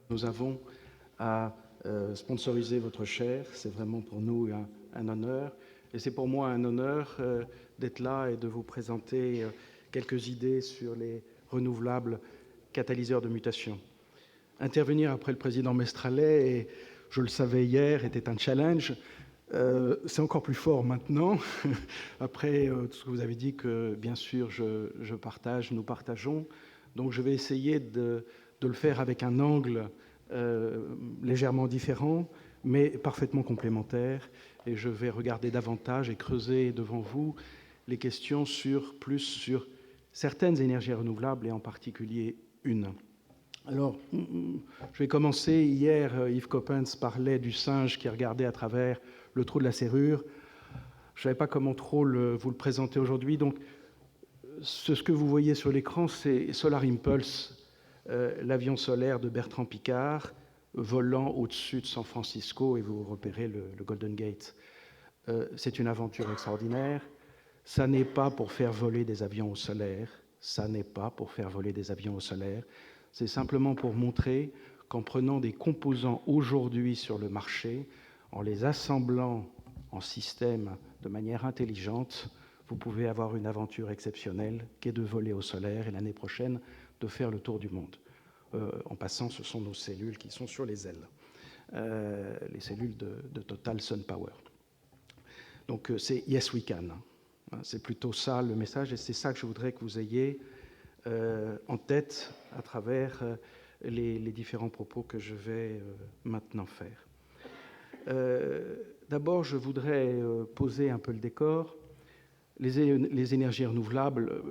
Nous avons à sponsoriser votre chaire. C'est vraiment pour nous un honneur. Et c'est pour moi un honneur d'être là et de vous présenter quelques idées sur les renouvelables catalyseurs de mutation. Intervenir après le président Mestralet, et je le savais hier, était un challenge. C'est encore plus fort maintenant, après tout ce que vous avez dit, que bien sûr je partage, nous partageons. Donc je vais essayer de le faire avec un angle légèrement différent, mais parfaitement complémentaire. Et je vais regarder davantage et creuser devant vous les questions sur certaines énergies renouvelables, et en particulier une. Alors, je vais commencer. Hier, Yves Coppens parlait du singe qui regardait à travers le trou de la serrure. Je ne savais pas comment trop vous le présenter aujourd'hui. Donc, ce que vous voyez sur l'écran, c'est Solar Impulse, l'avion solaire de Bertrand Piccard, volant au-dessus de San Francisco, et vous repérez le Golden Gate. C'est une aventure extraordinaire. Ça n'est pas pour faire voler des avions au solaire. Ça n'est pas pour faire voler des avions au solaire. C'est simplement pour montrer qu'en prenant des composants aujourd'hui sur le marché, en les assemblant en système de manière intelligente, vous pouvez avoir une aventure exceptionnelle qui est de voler au solaire et l'année prochaine de faire le tour du monde. En passant, ce sont nos cellules qui sont sur les ailes, les cellules de Total Sun Power. Donc c'est « Yes, we can ». C'est plutôt ça le message, et c'est ça que je voudrais que vous ayez en tête à travers les différents propos que je vais maintenant faire. D'abord, je voudrais poser un peu le décor. Les énergies renouvelables,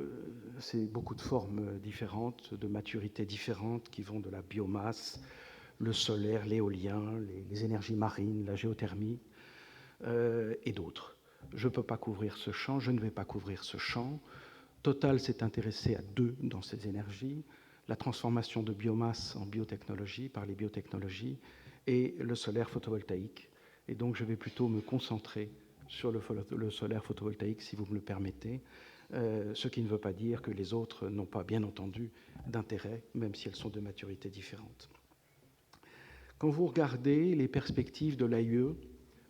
c'est beaucoup de formes différentes, de maturités différentes, qui vont de la biomasse, le solaire, l'éolien, les énergies marines, la géothermie, et d'autres. Je ne peux pas couvrir ce champ, je ne vais pas couvrir ce champ. Total s'est intéressé à deux dans ces énergies, la transformation de biomasse en biotechnologie par les biotechnologies et le solaire photovoltaïque. Et donc je vais plutôt me concentrer sur le solaire photovoltaïque, si vous me le permettez, ce qui ne veut pas dire que les autres n'ont pas, bien entendu, d'intérêt, même si elles sont de maturité différente. Quand vous regardez les perspectives de l'AIE,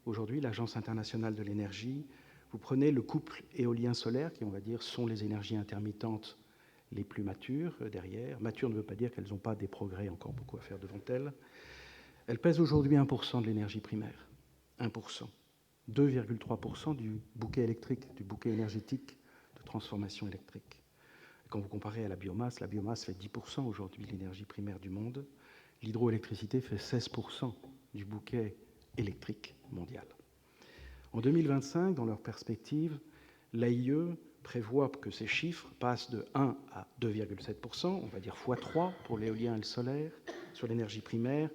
aujourd'hui, l'Agence internationale de l'énergie, vous prenez le couple éolien-solaire, qui, on va dire, sont les énergies intermittentes les plus matures derrière. Mature ne veut pas dire qu'elles n'ont pas des progrès, encore beaucoup à faire devant elles. Elles pèsent aujourd'hui 1% de l'énergie primaire. 1%. 2,3% du bouquet électrique, du bouquet énergétique de transformation électrique. Et quand vous comparez à la biomasse fait 10% aujourd'hui de l'énergie primaire du monde. L'hydroélectricité fait 16% du bouquet électrique mondial. En 2025, dans leur perspective, l'AIE prévoit que ces chiffres passent de 1 à 2,7%, on va dire x3 pour l'éolien et le solaire, sur l'énergie primaire,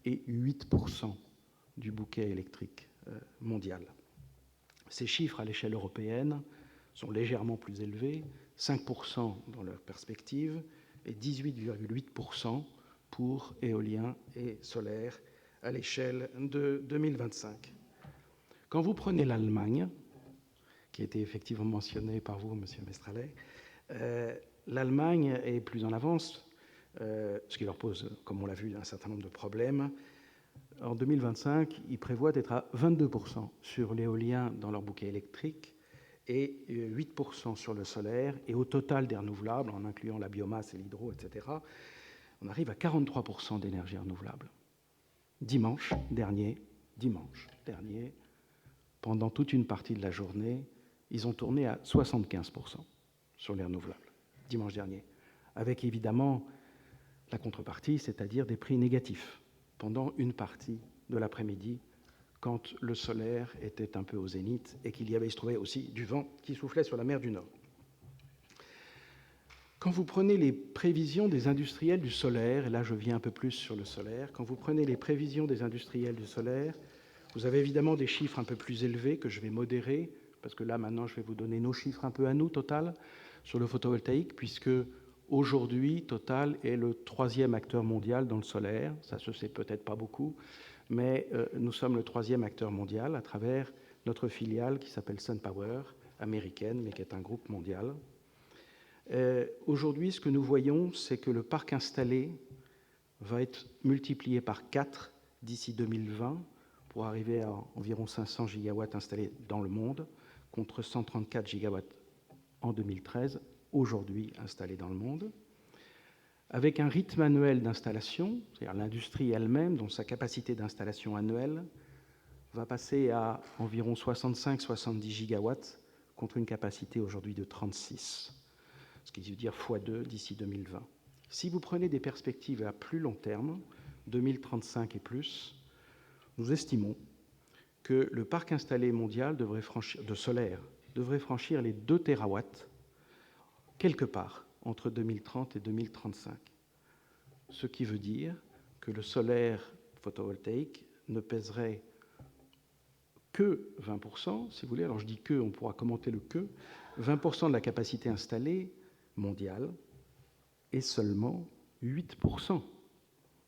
et 8% du bouquet électrique mondial. Ces chiffres à l'échelle européenne sont légèrement plus élevés, 5% dans leur perspective et 18,8% pour éolien et solaire à l'échelle de 2025. Quand vous prenez l'Allemagne, qui a été effectivement mentionnée par vous, M. Mestralet, l'Allemagne est plus en avance, ce qui leur pose, comme on l'a vu, un certain nombre de problèmes. En 2025, ils prévoient d'être à 22% sur l'éolien dans leur bouquet électrique et 8% sur le solaire. Et au total des renouvelables, en incluant la biomasse et l'hydro, etc., on arrive à 43% d'énergie renouvelable. Dimanche dernier, pendant toute une partie de la journée, ils ont tourné à 75% sur les renouvelables, dimanche dernier, avec évidemment la contrepartie, c'est-à-dire des prix négatifs pendant une partie de l'après-midi, quand le solaire était un peu au zénith et qu'il se trouvait aussi du vent qui soufflait sur la mer du Nord. Quand vous prenez les prévisions des industriels du solaire, et là je viens un peu plus sur le solaire, quand vous prenez les prévisions des industriels du solaire, vous avez évidemment des chiffres un peu plus élevés que je vais modérer, parce que là maintenant je vais vous donner nos chiffres un peu à nous, Total, sur le photovoltaïque, puisque aujourd'hui Total est le 3e acteur mondial dans le solaire. Ça se sait peut-être pas beaucoup, mais nous sommes le 3e acteur mondial à travers notre filiale qui s'appelle SunPower, américaine, mais qui est un groupe mondial. Aujourd'hui, ce que nous voyons, c'est que le parc installé va être multiplié par 4 d'ici 2020 pour arriver à environ 500 gigawatts installés dans le monde, contre 134 gigawatts en 2013, aujourd'hui installés dans le monde, avec un rythme annuel d'installation, c'est-à-dire l'industrie elle-même, dont sa capacité d'installation annuelle va passer à environ 65-70 gigawatts, contre une capacité aujourd'hui de 36, ce qui veut dire x2 d'ici 2020. Si vous prenez des perspectives à plus long terme, 2035 et plus, nous estimons que le parc installé mondial de solaire devrait franchir les 2 terawatts quelque part entre 2030 et 2035. Ce qui veut dire que le solaire photovoltaïque ne pèserait que 20%, si vous voulez. Alors je dis que, on pourra commenter le que. 20% de la capacité installée mondiale et seulement 8%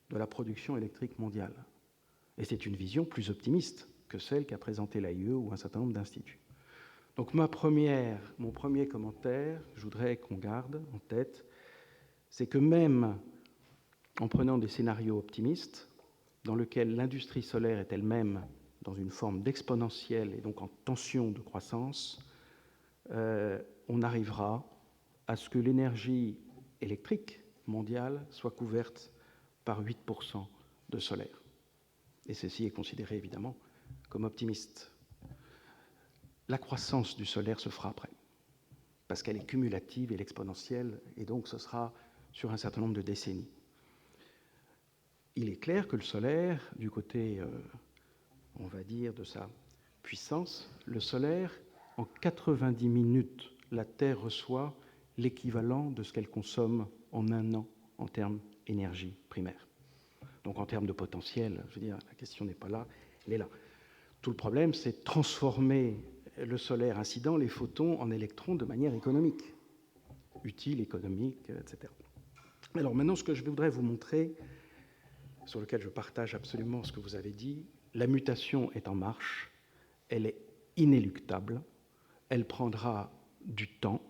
de la production électrique mondiale. Et c'est une vision plus optimiste que celle qu'a présentée l'AIE ou un certain nombre d'instituts. Donc mon premier commentaire, je voudrais qu'on garde en tête, c'est que même en prenant des scénarios optimistes, dans lesquels l'industrie solaire est elle-même dans une forme d'exponentielle et donc en tension de croissance, on arrivera à ce que l'énergie électrique mondiale soit couverte par 8% de solaire. Et ceci est considéré évidemment comme optimiste. La croissance du solaire se fera après, parce qu'elle est cumulative et exponentielle, et donc ce sera sur un certain nombre de décennies. Il est clair que le solaire, du côté, on va dire, de sa puissance, le solaire, en 90 minutes, la Terre reçoit l'équivalent de ce qu'elle consomme en un an en termes d'énergie primaire. Donc en termes de potentiel, je veux dire, la question n'est pas là, elle est là. Tout le problème, c'est de transformer le solaire incident, les photons, en électrons de manière économique, utile, économique, etc. Alors maintenant, ce que je voudrais vous montrer, sur lequel je partage absolument ce que vous avez dit, la mutation est en marche, elle est inéluctable, elle prendra du temps,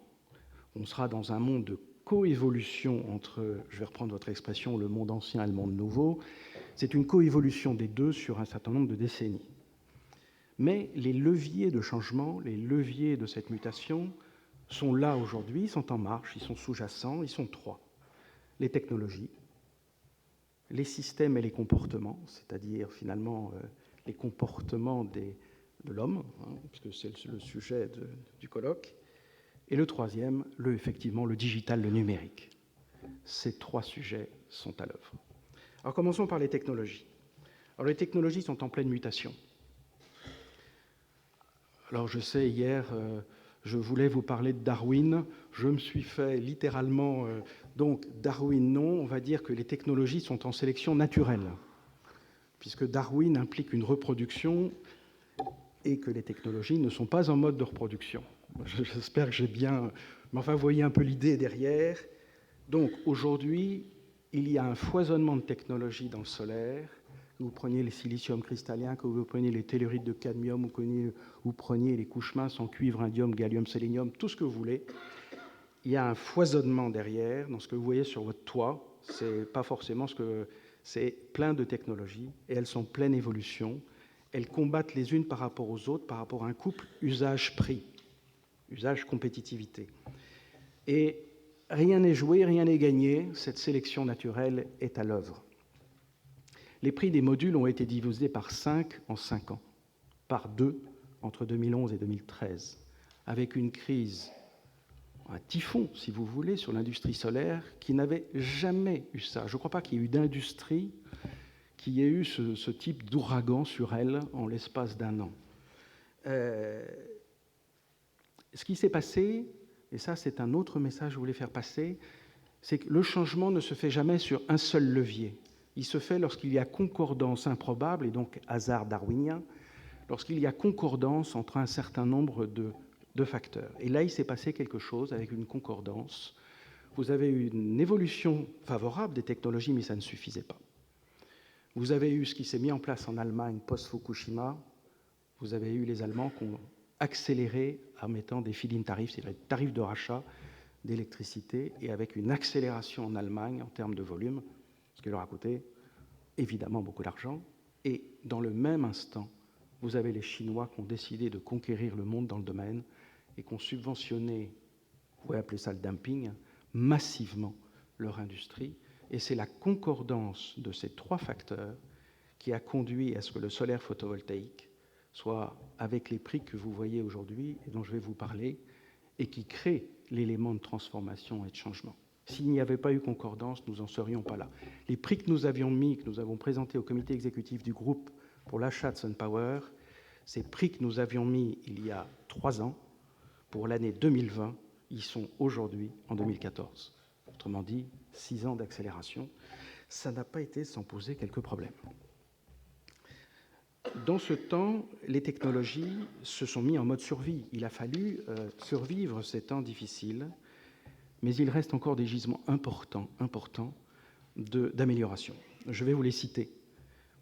on sera dans un monde de coévolution entre, je vais reprendre votre expression, le monde ancien et le monde nouveau. C'est une coévolution des deux sur un certain nombre de décennies. Mais les leviers de changement, les leviers de cette mutation sont là aujourd'hui, ils sont en marche, ils sont sous-jacents, ils sont trois. Les technologies, les systèmes et les comportements, c'est-à-dire finalement les comportements de l'homme, puisque c'est le sujet du colloque, et le troisième, effectivement, le digital, le numérique. Ces trois sujets sont à l'œuvre. Alors commençons par les technologies. Alors les technologies sont en pleine mutation. Alors je sais, hier, je voulais vous parler de Darwin, je me suis fait littéralement, donc Darwin non, on va dire que les technologies sont en sélection naturelle, puisque Darwin implique une reproduction et que les technologies ne sont pas en mode de reproduction. J'espère que j'ai bien... Mais enfin, vous voyez un peu l'idée derrière. Donc, aujourd'hui, il y a un foisonnement de technologies dans le solaire. Que vous preniez les silicium cristalliens, que vous preniez les tellurides de cadmium, ou que vous preniez les couches minces en cuivre, indium, gallium, sélénium, tout ce que vous voulez. Il y a un foisonnement derrière. Dans ce que vous voyez sur votre toit, c'est pas forcément ce que... C'est plein de technologies, et elles sont pleines évolution. Elles combattent les unes par rapport aux autres, par rapport à un couple usage-prix, usage-compétitivité. Et rien n'est joué, rien n'est gagné, cette sélection naturelle est à l'œuvre. Les prix des modules ont été divisés par 5 en 5 ans, par 2 entre 2011 et 2013, avec une crise, un typhon, si vous voulez, sur l'industrie solaire qui n'avait jamais eu ça. Je ne crois pas qu'il y ait eu d'industrie qui ait eu ce type d'ouragan sur elle en l'espace d'un an. Ce qui s'est passé, et ça c'est un autre message que je voulais faire passer, c'est que le changement ne se fait jamais sur un seul levier. Il se fait lorsqu'il y a concordance improbable, et donc hasard darwinien, lorsqu'il y a concordance entre un certain nombre de facteurs. Et là, il s'est passé quelque chose avec une concordance. Vous avez eu une évolution favorable des technologies, mais ça ne suffisait pas. Vous avez eu ce qui s'est mis en place en Allemagne post-Fukushima. Vous avez eu les Allemands qui ont accéléré en mettant des feed-in tarifs, c'est-à-dire des tarifs de rachat d'électricité, et avec une accélération en Allemagne en termes de volume ce qui leur a coûté évidemment beaucoup d'argent. Et dans le même instant, vous avez les Chinois qui ont décidé de conquérir le monde dans le domaine et qui ont subventionné, vous pouvez appeler ça le dumping, massivement leur industrie. Et c'est la concordance de ces trois facteurs qui a conduit à ce que le solaire photovoltaïque soit avec les prix que vous voyez aujourd'hui et dont je vais vous parler, et qui crée l'élément de transformation et de changement. S'il n'y avait pas eu concordance, nous n'en serions pas là. Les prix que nous avions mis, que nous avons présentés au comité exécutif du groupe pour l'achat de SunPower, ces prix que nous avions mis il y a 3 ans, pour l'année 2020, ils sont aujourd'hui en 2014. Autrement dit, 6 ans d'accélération. Ça n'a pas été sans poser quelques problèmes. Dans ce temps, les technologies se sont mises en mode survie. Il a fallu survivre ces temps difficiles, mais il reste encore des gisements importants d'amélioration. Je vais vous les citer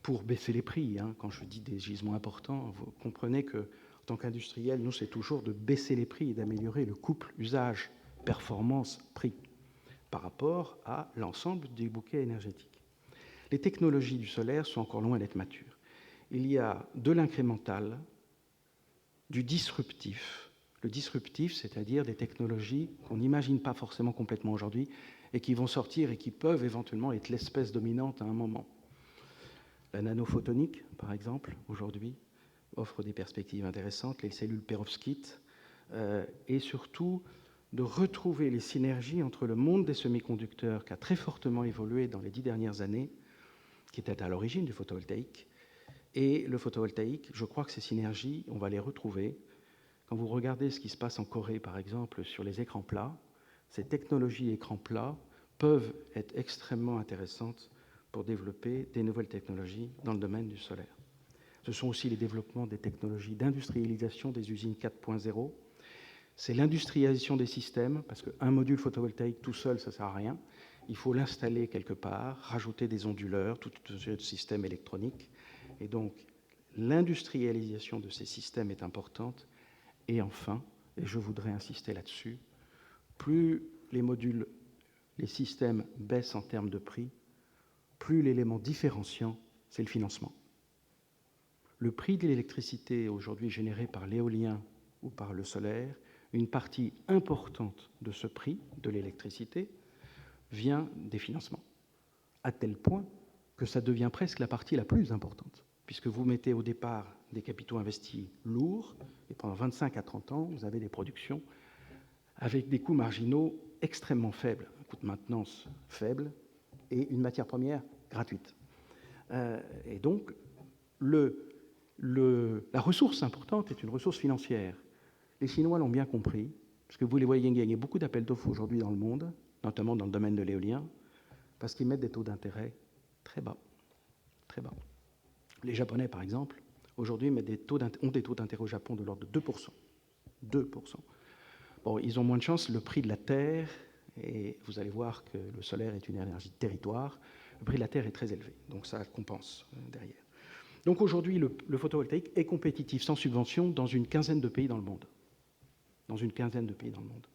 pour baisser les prix. Quand je dis des gisements importants, vous comprenez que, en tant qu'industriel, nous, c'est toujours de baisser les prix et d'améliorer le couple usage, performance, prix par rapport à l'ensemble du bouquet énergétique. Les technologies du solaire sont encore loin d'être matures. Il y a de l'incrémental, du disruptif. Le disruptif, c'est-à-dire des technologies qu'on n'imagine pas forcément complètement aujourd'hui et qui vont sortir et qui peuvent éventuellement être l'espèce dominante à un moment. La nanophotonique, par exemple, aujourd'hui, offre des perspectives intéressantes, les cellules perovskites, et surtout de retrouver les synergies entre le monde des semi-conducteurs qui a très fortement évolué dans les 10 dernières années, qui était à l'origine du photovoltaïque, et le photovoltaïque. Je crois que ces synergies, on va les retrouver. Quand vous regardez ce qui se passe en Corée, par exemple, sur les écrans plats, ces technologies écrans plats peuvent être extrêmement intéressantes pour développer des nouvelles technologies dans le domaine du solaire. Ce sont aussi les développements des technologies d'industrialisation des usines 4.0. C'est l'industrialisation des systèmes, parce qu'un module photovoltaïque tout seul, ça ne sert à rien. Il faut l'installer quelque part, rajouter des onduleurs, tout ce système électronique. Et donc, l'industrialisation de ces systèmes est importante. Et enfin, et je voudrais insister là-dessus, plus les modules, les systèmes baissent en termes de prix, plus l'élément différenciant, c'est le financement. Le prix de l'électricité aujourd'hui généré par l'éolien ou par le solaire, une partie importante de ce prix de l'électricité vient des financements, à tel point que ça devient presque la partie la plus importante, puisque vous mettez au départ des capitaux investis lourds, et pendant 25 à 30 ans, vous avez des productions avec des coûts marginaux extrêmement faibles, un coût de maintenance faible, et une matière première gratuite. Et donc, la ressource importante est une ressource financière. Les Chinois l'ont bien compris, parce que vous les voyez gagner beaucoup d'appels d'offres aujourd'hui dans le monde, notamment dans le domaine de l'éolien, parce qu'ils mettent des taux d'intérêt très bas, très bas. Les Japonais, par exemple, aujourd'hui ont des taux d'intérêt au Japon de l'ordre de 2%. 2%. Bon, ils ont moins de chance, le prix de la terre, et vous allez voir que le solaire est une énergie de territoire, le prix de la terre est très élevé, donc ça compense derrière. Donc aujourd'hui, le photovoltaïque est compétitif sans subvention dans une quinzaine de pays dans le monde. Dans une quinzaine de pays dans le monde,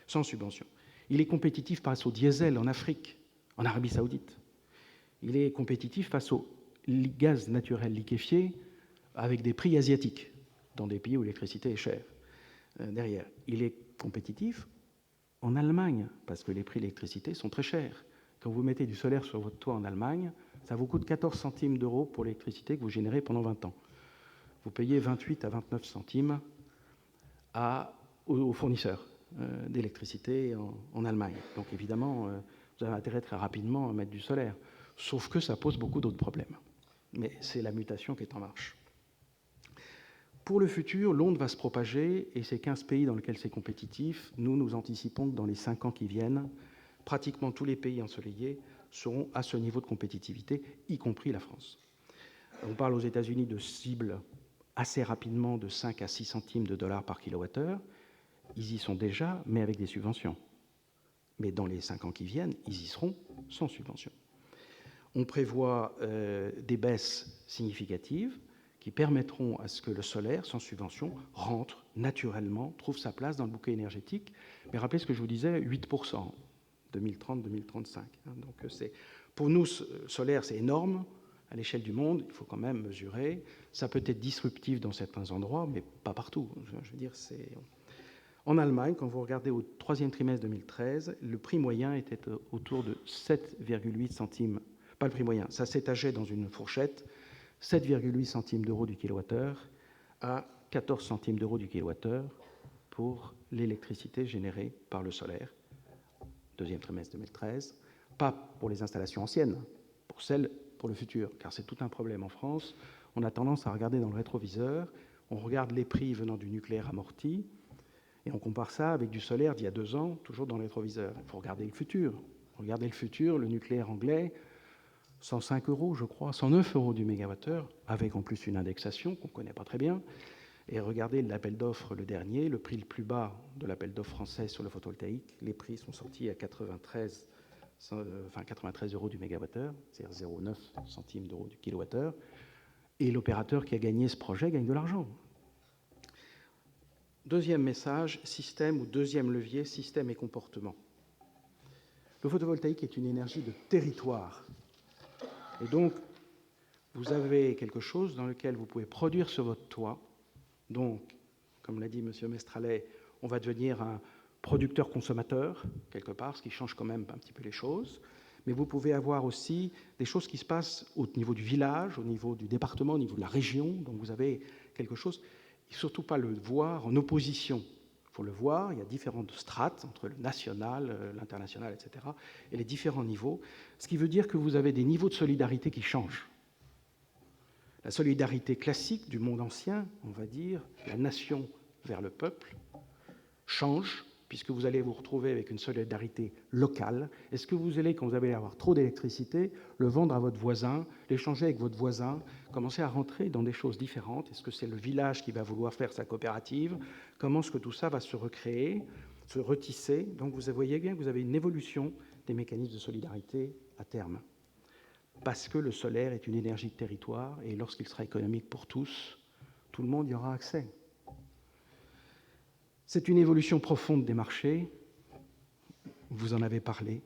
sans subvention. Il est compétitif face au diesel en Afrique, en Arabie Saoudite. Il est compétitif face au gaz naturel liquéfié avec des prix asiatiques, dans des pays où l'électricité est chère. Derrière, il est compétitif en Allemagne, parce que les prix de l'électricité sont très chers. Quand vous mettez du solaire sur votre toit en Allemagne, ça vous coûte 14 centimes d'euros pour l'électricité que vous générez pendant 20 ans. Vous payez 28 à 29 centimes aux fournisseurs d'électricité en Allemagne. Donc évidemment, vous avez intérêt très rapidement à mettre du solaire, sauf que ça pose beaucoup d'autres problèmes. Mais c'est la mutation qui est en marche. Pour le futur, l'onde va se propager, et ces 15 pays dans lesquels c'est compétitif, nous anticipons que dans les 5 ans qui viennent, pratiquement tous les pays ensoleillés seront à ce niveau de compétitivité, y compris la France. On parle aux États-Unis de cibles assez rapidement de 5 à 6 centimes de dollars par kilowattheure. Ils y sont déjà, mais avec des subventions. Mais dans les 5 ans qui viennent, ils y seront sans subvention. On prévoit des baisses significatives qui permettront à ce que le solaire, sans subvention, rentre naturellement, trouve sa place dans le bouquet énergétique. Mais rappelez ce que je vous disais, 8%, 2030-2035. Donc c'est Pour nous, solaire, c'est énorme. À l'échelle du monde, il faut quand même mesurer. Ça peut être disruptif dans certains endroits, mais pas partout. Je veux dire, c'est... En Allemagne, quand vous regardez au troisième trimestre 2013, le prix moyen était autour de 7,8 centimes. Pas le prix moyen, ça s'étageait dans une fourchette, 7,8 centimes d'euros du kilowattheure à 14 centimes d'euros du kilowattheure pour l'électricité générée par le solaire, deuxième trimestre 2013. Pas pour les installations anciennes, pour celles pour le futur, car c'est tout un problème en France. On a tendance à regarder dans le rétroviseur, on regarde les prix venant du nucléaire amorti, et on compare ça avec du solaire d'il y a 2 ans, toujours dans le rétroviseur. Il faut regarder le futur. Regardez le futur, le nucléaire anglais, 105 euros, je crois, 109 euros du mégawattheure, avec en plus une indexation qu'on ne connaît pas très bien. Et regardez l'appel d'offres, le dernier, le prix le plus bas de l'appel d'offres français sur le photovoltaïque. Les prix sont sortis à 93 euros du mégawattheure, c'est-à-dire 0,9 centimes d'euros du kilowattheure. Et l'opérateur qui a gagné ce projet gagne de l'argent. Deuxième message, système ou deuxième levier, système et comportement. Le photovoltaïque est une énergie de territoire. Et donc, vous avez quelque chose dans lequel vous pouvez produire sur votre toit. Donc, comme l'a dit M. Mestralet, on va devenir un producteur-consommateur, quelque part, ce qui change quand même un petit peu les choses. Mais vous pouvez avoir aussi des choses qui se passent au niveau du village, au niveau du département, au niveau de la région. Donc, vous avez quelque chose... Et surtout pas le voir en opposition. Il faut le voir, il y a différentes strates entre le national, l'international, etc., et les différents niveaux, ce qui veut dire que vous avez des niveaux de solidarité qui changent. La solidarité classique du monde ancien, on va dire, la nation vers le peuple, change, puisque vous allez vous retrouver avec une solidarité locale. Est-ce que vous allez, quand vous allez avoir trop d'électricité, le vendre à votre voisin, l'échanger avec votre voisin, commencer à rentrer dans des choses différentes? Est-ce que c'est le village qui va vouloir faire sa coopérative? Comment est-ce que tout ça va se recréer, se retisser? Donc vous voyez bien que vous avez une évolution des mécanismes de solidarité à terme. Parce que le solaire est une énergie de territoire, et lorsqu'il sera économique pour tous, tout le monde y aura accès. C'est une évolution profonde des marchés. Vous en avez parlé.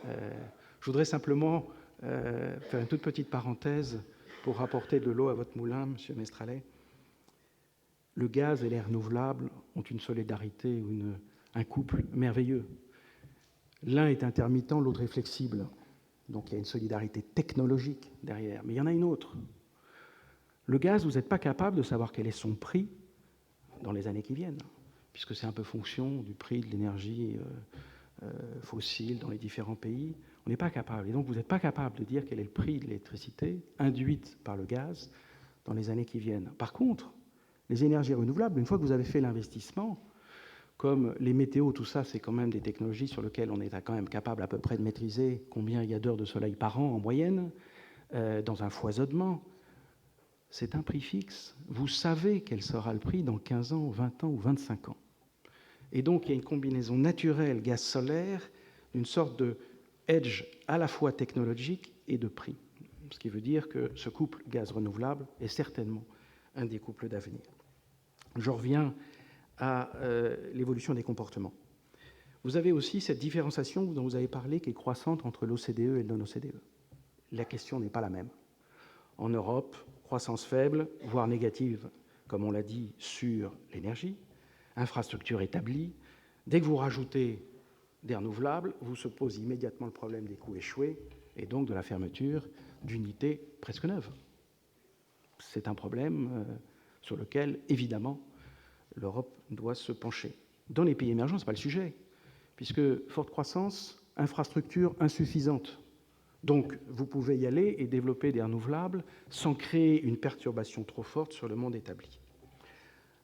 Je voudrais simplement faire une toute petite parenthèse pour rapporter de l'eau à votre moulin, M. Mestralet. Le gaz et les renouvelables ont une solidarité, un couple merveilleux. L'un est intermittent, l'autre est flexible. Donc il y a une solidarité technologique derrière. Mais il y en a une autre. Le gaz, vous n'êtes pas capable de savoir quel est son prix dans les années qui viennent, puisque c'est un peu fonction du prix de l'énergie fossile dans les différents pays. On n'est pas capable. Et donc, vous n'êtes pas capable de dire quel est le prix de l'électricité induite par le gaz dans les années qui viennent. Par contre, les énergies renouvelables, une fois que vous avez fait l'investissement, comme les météos, tout ça, c'est quand même des technologies sur lesquelles on est quand même capable à peu près de maîtriser combien il y a d'heures de soleil par an en moyenne, dans un foisonnement. C'est un prix fixe. Vous savez quel sera le prix dans 15 ans, 20 ans ou 25 ans. Et donc, il y a une combinaison naturelle gaz-solaire, une sorte de hedge à la fois technologique et de prix. Ce qui veut dire que ce couple gaz renouvelable est certainement un des couples d'avenir. Je reviens à l'évolution des comportements. Vous avez aussi cette différenciation dont vous avez parlé qui est croissante entre l'OCDE et le non-OCDE. La question n'est pas la même. En Europe, croissance faible, voire négative, comme on l'a dit, sur l'énergie, infrastructure établie. Dès que vous rajoutez des renouvelables, vous se pose immédiatement le problème des coûts échoués et donc de la fermeture d'unités presque neuves. C'est un problème sur lequel, évidemment, l'Europe doit se pencher. Dans les pays émergents, ce n'est pas le sujet, puisque forte croissance, infrastructure insuffisante. Donc, vous pouvez y aller et développer des renouvelables sans créer une perturbation trop forte sur le monde établi.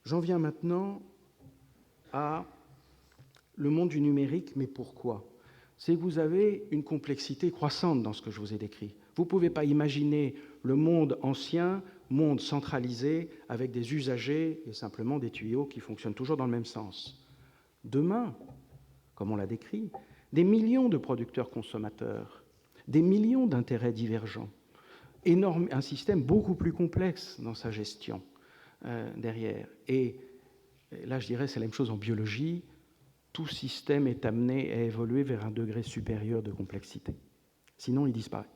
J'en viens maintenant à le monde du numérique, mais pourquoi? C'est que vous avez une complexité croissante dans ce que je vous ai décrit. Vous ne pouvez pas imaginer le monde ancien, monde centralisé, avec des usagers et simplement des tuyaux qui fonctionnent toujours dans le même sens. Demain, comme on l'a décrit, des millions de producteurs-consommateurs, des millions d'intérêts divergents, un système beaucoup plus complexe dans sa gestion derrière. Et là, je dirais, c'est la même chose en biologie. Tout système est amené à évoluer vers un degré supérieur de complexité. Sinon, il disparaît.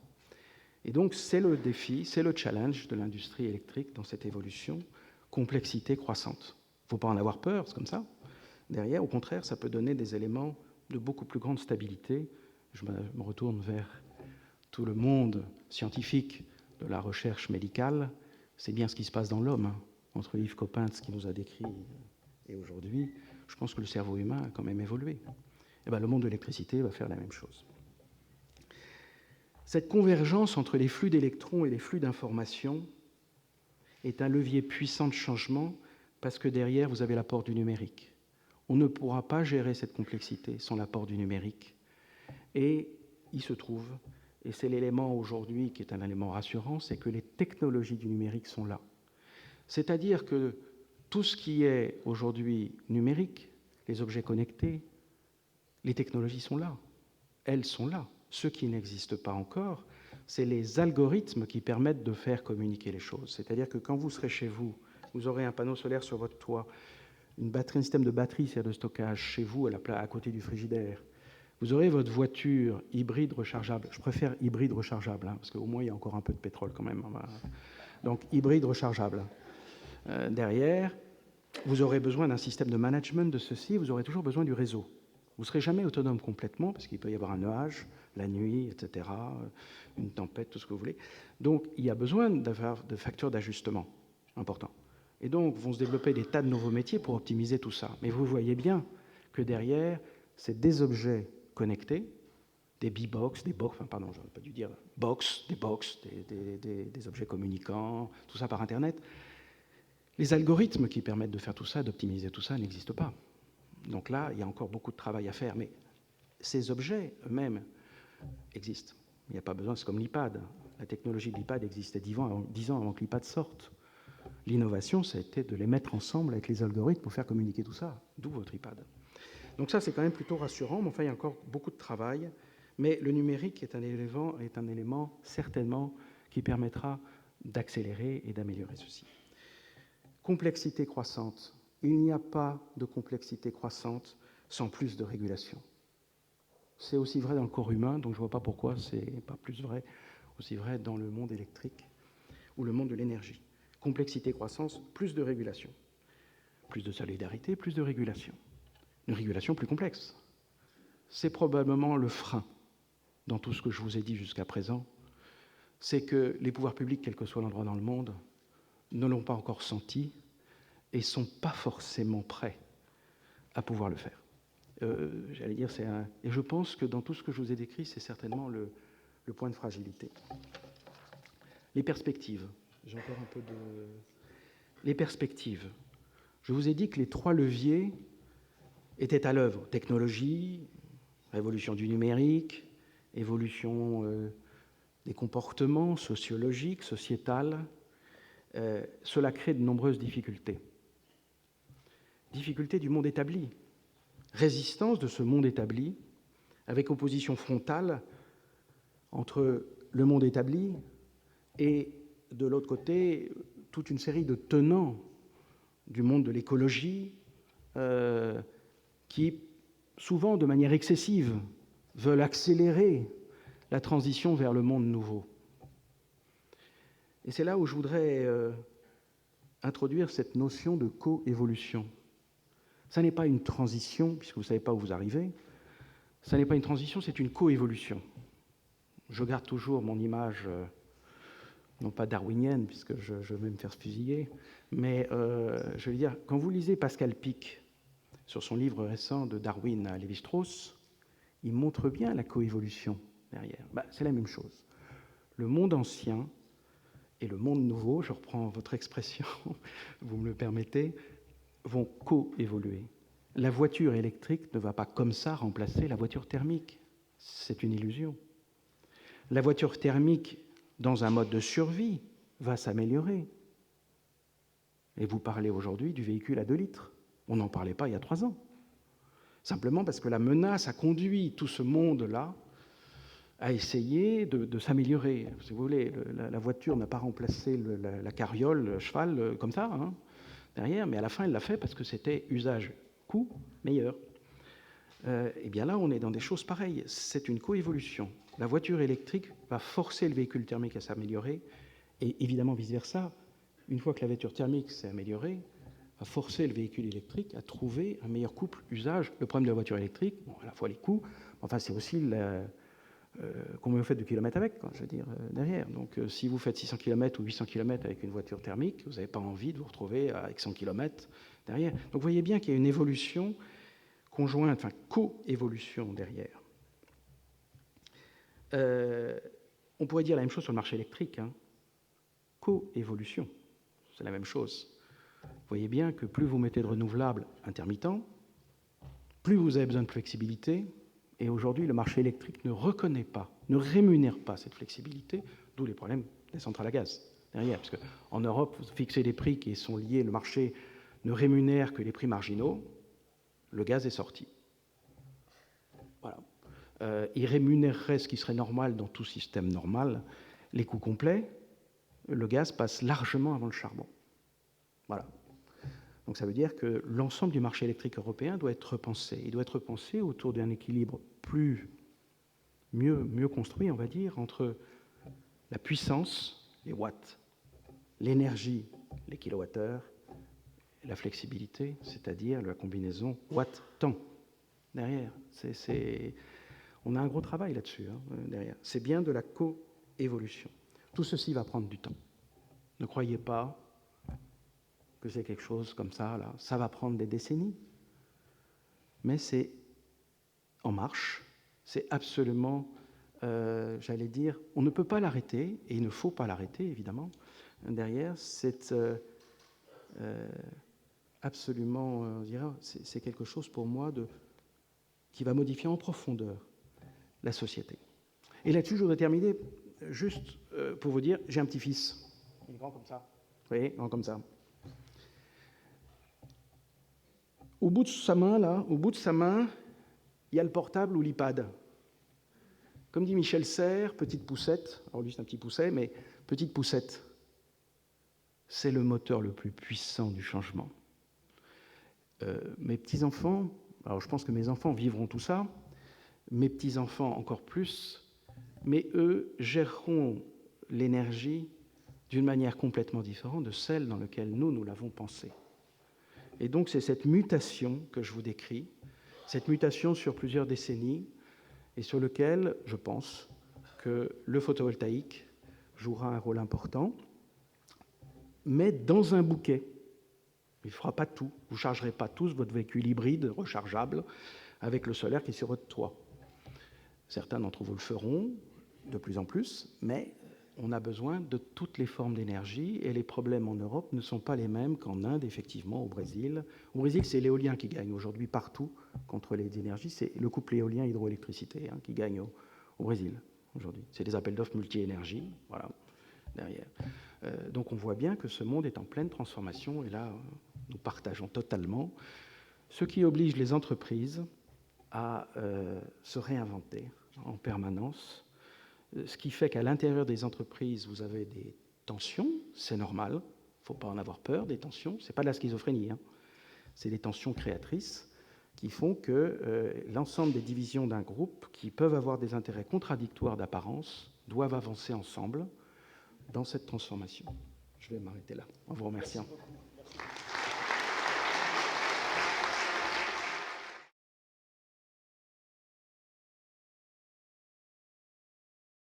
Et donc, c'est le défi, c'est le challenge de l'industrie électrique dans cette évolution, complexité croissante. Il ne faut pas en avoir peur, c'est comme ça. Derrière, au contraire, ça peut donner des éléments de beaucoup plus grande stabilité. Je me retourne vers tout le monde scientifique de la recherche médicale. C'est bien ce qui se passe dans l'homme, hein. Entre Yves Coppens, qui nous a décrit, et aujourd'hui, je pense que le cerveau humain a quand même évolué. Et bien, le monde de l'électricité va faire la même chose. Cette convergence entre les flux d'électrons et les flux d'informations est un levier puissant de changement parce que derrière, vous avez l'apport du numérique. On ne pourra pas gérer cette complexité sans l'apport du numérique. Et il se trouve, et c'est l'élément aujourd'hui qui est un élément rassurant, c'est que les technologies du numérique sont là. C'est-à-dire que tout ce qui est aujourd'hui numérique, les objets connectés, les technologies sont là. Elles sont là. Ce qui n'existe pas encore, c'est les algorithmes qui permettent de faire communiquer les choses. C'est-à-dire que quand vous serez chez vous, vous aurez un panneau solaire sur votre toit, un système de batterie, c'est-à-dire de stockage, chez vous, à côté du frigidaire. Vous aurez votre voiture hybride rechargeable. Je préfère hybride rechargeable, hein, parce qu'au moins, il y a encore un peu de pétrole quand même. Donc, hybride rechargeable. Derrière, vous aurez besoin d'un système de management de ceci, vous aurez toujours besoin du réseau. Vous ne serez jamais autonome complètement, parce qu'il peut y avoir un nuage, la nuit, etc., une tempête, tout ce que vous voulez. Donc, il y a besoin d'avoir de facteurs d'ajustement importants. Et donc, vont se développer des tas de nouveaux métiers pour optimiser tout ça. Mais vous voyez bien que derrière, c'est des objets connectés, des B-box, des box, enfin, pardon, j'aurais pas dû dire box, des objets communicants, tout ça par Internet. Les algorithmes qui permettent de faire tout ça, d'optimiser tout ça, n'existent pas. Donc là, il y a encore beaucoup de travail à faire, mais ces objets eux-mêmes existent. Il n'y a pas besoin, c'est comme l'iPad. La technologie de l'iPad existait 10 ans avant que l'iPad sorte. L'innovation, ça a été de les mettre ensemble avec les algorithmes pour faire communiquer tout ça, d'où votre iPad. Donc ça, c'est quand même plutôt rassurant, mais enfin, il y a encore beaucoup de travail. Mais le numérique est un élément certainement qui permettra d'accélérer et d'améliorer ceci. Complexité croissante. Il n'y a pas de complexité croissante sans plus de régulation. C'est aussi vrai dans le corps humain, donc je ne vois pas pourquoi ce n'est pas plus vrai, aussi vrai dans le monde électrique ou le monde de l'énergie. Complexité, croissance, plus de régulation. Plus de solidarité, plus de régulation. Une régulation plus complexe. C'est probablement le frein dans tout ce que je vous ai dit jusqu'à présent. C'est que les pouvoirs publics, quel que soit l'endroit dans le monde, ne l'ont pas encore senti et ne sont pas forcément prêts à pouvoir le faire. J'allais dire, et je pense que dans tout ce que je vous ai décrit, c'est certainement le point de fragilité. Les perspectives. J'ai encore un peu de... Les perspectives. Je vous ai dit que les 3 leviers étaient à l'œuvre. Technologie, révolution du numérique, évolution des comportements sociologiques, sociétales. Cela crée de nombreuses difficultés. Difficultés du monde établi. Résistance de ce monde établi, avec opposition frontale entre le monde établi et, de l'autre côté, toute une série de tenants du monde de l'écologie qui, souvent de manière excessive, veulent accélérer la transition vers le monde nouveau. Et c'est là où je voudrais introduire cette notion de coévolution. Ça n'est pas une transition, puisque vous ne savez pas où vous arrivez. Ça n'est pas une transition, c'est une coévolution. Je garde toujours mon image, non pas darwinienne, puisque je vais me faire fusiller, mais je veux dire, quand vous lisez Pascal Pic sur son livre récent de Darwin à Lévi-Strauss, il montre bien la coévolution derrière. C'est la même chose. Le monde ancien et le monde nouveau, je reprends votre expression, vous me le permettez, vont coévoluer. La voiture électrique ne va pas comme ça remplacer la voiture thermique. C'est une illusion. La voiture thermique, dans un mode de survie, va s'améliorer. Et vous parlez aujourd'hui du véhicule à 2 litres. On n'en parlait pas il y a 3 ans. Simplement parce que la menace a conduit tout ce monde-là à essayer de s'améliorer. Si vous voulez, la voiture n'a pas remplacé la carriole, le cheval, comme ça, hein, derrière, mais à la fin, elle l'a fait parce que c'était usage-coût meilleur. Et bien là, on est dans des choses pareilles. C'est une coévolution. la voiture électrique va forcer le véhicule thermique à s'améliorer, et évidemment vice-versa. Une fois que la voiture thermique s'est améliorée, va forcer le véhicule électrique à trouver un meilleur couple usage. Le problème de la voiture électrique, bon, à la fois les coûts, enfin c'est aussi combien vous faites de kilomètres avec, quoi, je veux dire, derrière. Donc si vous faites 600 km ou 800 km avec une voiture thermique, vous n'avez pas envie de vous retrouver avec 100 km derrière. Donc vous voyez bien qu'il y a une évolution conjointe, enfin co-évolution derrière. On pourrait dire la même chose sur le marché électrique. Hein. Co-évolution, c'est la même chose. Vous voyez bien que plus vous mettez de renouvelables intermittents, plus vous avez besoin de flexibilité. Et aujourd'hui, le marché électrique ne reconnaît pas, ne rémunère pas cette flexibilité, d'où les problèmes des centrales à gaz derrière. Parce qu'en Europe, vous fixez des prix qui sont liés, le marché ne rémunère que les prix marginaux, le gaz est sorti. Voilà. Il rémunérerait ce qui serait normal dans tout système normal, les coûts complets, le gaz passe largement avant le charbon. Voilà. Donc ça veut dire que l'ensemble du marché électrique européen doit être repensé. Il doit être repensé autour d'un équilibre mieux construit, on va dire, entre la puissance, les watts, l'énergie, les kilowattheures, et la flexibilité, c'est-à-dire la combinaison watt-temps. Derrière, on a un gros travail là-dessus, hein, derrière. C'est bien de la co-évolution. Tout ceci va prendre du temps. Ne croyez pas que c'est quelque chose comme ça, là. Ça va prendre des décennies. Mais c'est en marche. C'est absolument, j'allais dire, on ne peut pas l'arrêter, et il ne faut pas l'arrêter, évidemment. Derrière, c'est absolument, c'est quelque chose pour moi qui va modifier en profondeur la société. Et là-dessus, je voudrais terminer juste pour vous dire, j'ai un petit-fils. Il est grand comme ça. Vous voyez, grand comme ça. Au bout de sa main, là, il y a le portable ou l'iPad. Comme dit Michel Serres, petite poussette, alors lui c'est un petit pousset, mais petite poussette, c'est le moteur le plus puissant du changement. Mes petits-enfants, alors je pense que mes enfants vivront tout ça, mes petits-enfants encore plus, mais eux géreront l'énergie d'une manière complètement différente de celle dans laquelle nous l'avons pensée. Et donc c'est cette mutation que je vous décris, cette mutation sur plusieurs décennies, et sur lequel je pense que le photovoltaïque jouera un rôle important, mais dans un bouquet. Il ne fera pas tout. Vous ne chargerez pas tous votre véhicule hybride rechargeable avec le solaire qui est sur votre toit. Certains d'entre vous le feront de plus en plus, mais on a besoin de toutes les formes d'énergie, et les problèmes en Europe ne sont pas les mêmes qu'en Inde, effectivement, au Brésil. Au Brésil, c'est l'éolien qui gagne aujourd'hui partout contre les énergies. C'est le couple éolien-hydroélectricité qui gagne au Brésil aujourd'hui. C'est des appels d'offres multi-énergie, voilà, derrière. Donc on voit bien que ce monde est en pleine transformation, et là, nous partageons totalement, ce qui oblige les entreprises à se réinventer en permanence, ce qui fait qu'à l'intérieur des entreprises, vous avez des tensions, c'est normal, il ne faut pas en avoir peur, des tensions, ce n'est pas de la schizophrénie, c'est des tensions créatrices qui font que l'ensemble des divisions d'un groupe, qui peuvent avoir des intérêts contradictoires d'apparence, doivent avancer ensemble dans cette transformation. Je vais m'arrêter là, en vous remerciant.